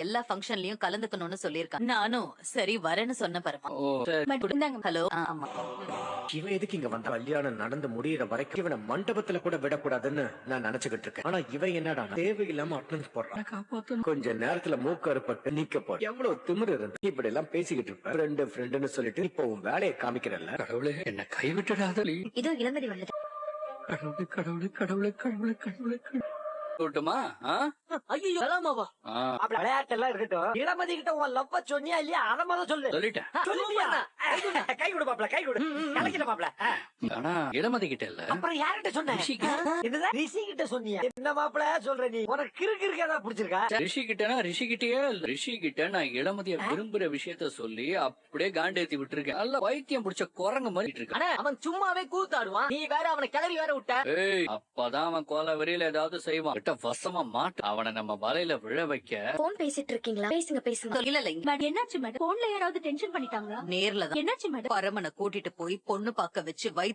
எல்லா ஃபங்க்ஷன்லயும் கலந்துக்கணும்னு சொல்லிருக்காங்க. நானும் சரி வரேன்னு சொன்ன பரமா. ஓ சரி. ஹலோ. ஆமா. இவன் எதுக்கு இங்க வந்த? கல்யாணம் நடந்து முடியற வரைக்கும் இவனை மண்டபத்துல கூட விடக்கூடாதுன்னு நான் நினைச்சுக்கிட்டு இருக்கேன். ஆனா இவன் என்னடா தேவையில்லாம அட்டன்ஸ் போடுறான். கொஞ்ச நேரத்துல மூக்கு அறுப்பட்டு நிக்க போற. எவ்வளவு திமிரு இருந்து இப்படி எல்லாம் பேசிக்கிட்டு இருப்ப. ஃப்ரெண்டுன்னு சொல்லிட்டு இப்போ உன் வேலையை காமிக்கிறல்ல. கடவுளே என்ன கைவிட்டுடாத. இதோ இளமதி வந்தது. கடவுளே கடவுளே கடவுளே கடவுளே கடவுளே கடவுளே. கூட்டுமா ஐயோ வேளாமாவா விளையாட்டு எல்லாம் இருக்கட்டும். இளமதி கிட்ட உன் லவ்வ சொன்னியா இல்லையா? அத முதல்ல சொல்லு. சொல்லிட்டேன். சொல்லிட்டியா? கை கொடு மாப்ள, கை கொடு. கலக்கிட மாப்ள. ஆனா இளமதி கிட்ட இல்ல. அப்புறம் யார்கிட்ட சொன்ன? என்னது? ரிஷி கிட்ட சொன்னியா? என்ன மாப்ள சொல்ற நீ? உனக்கு கிறுக்கு இருக்கா புடிச்சிருக்கா? ரிஷி கிட்டனா ரிஷி கிட்டயே இல்ல. ரிஷி கிட்ட நான் இளமதிய விரும்புற விஷயத்த சொல்லி அப்படியே காண்டேத்தி விட்டுருக்கேன். நல்ல வைத்தியம் பிடிச்ச குரங்கு மாதிரி இருக்கு. அண்ணா அவன் சும்மாவே கூத்தாடுவான். நீ வேற அவனை கிளறி வேற விட்ட. ஏய் அப்பதான் அவன் கோல வெறியில ஏதாவது செய்வான். கிட்ட வசமா மாட்டு. அவனை நம்ம வலையில விழ வைக்க. போன் பேசிட்டு இருக்கீங்களா? பேசுங்க பேசுங்க. இல்ல இல்ல மேடம் என்னாச்சு மேடம்? போன்ல யாராவது டென்ஷன் பண்ணிட்டாங்களா? நேர்ல தான் என்னாச்சு மேடம்? பரமனை கூட்டிட்டு போய் பொண்ணு பார்க்க வச்சு வைத்தியம்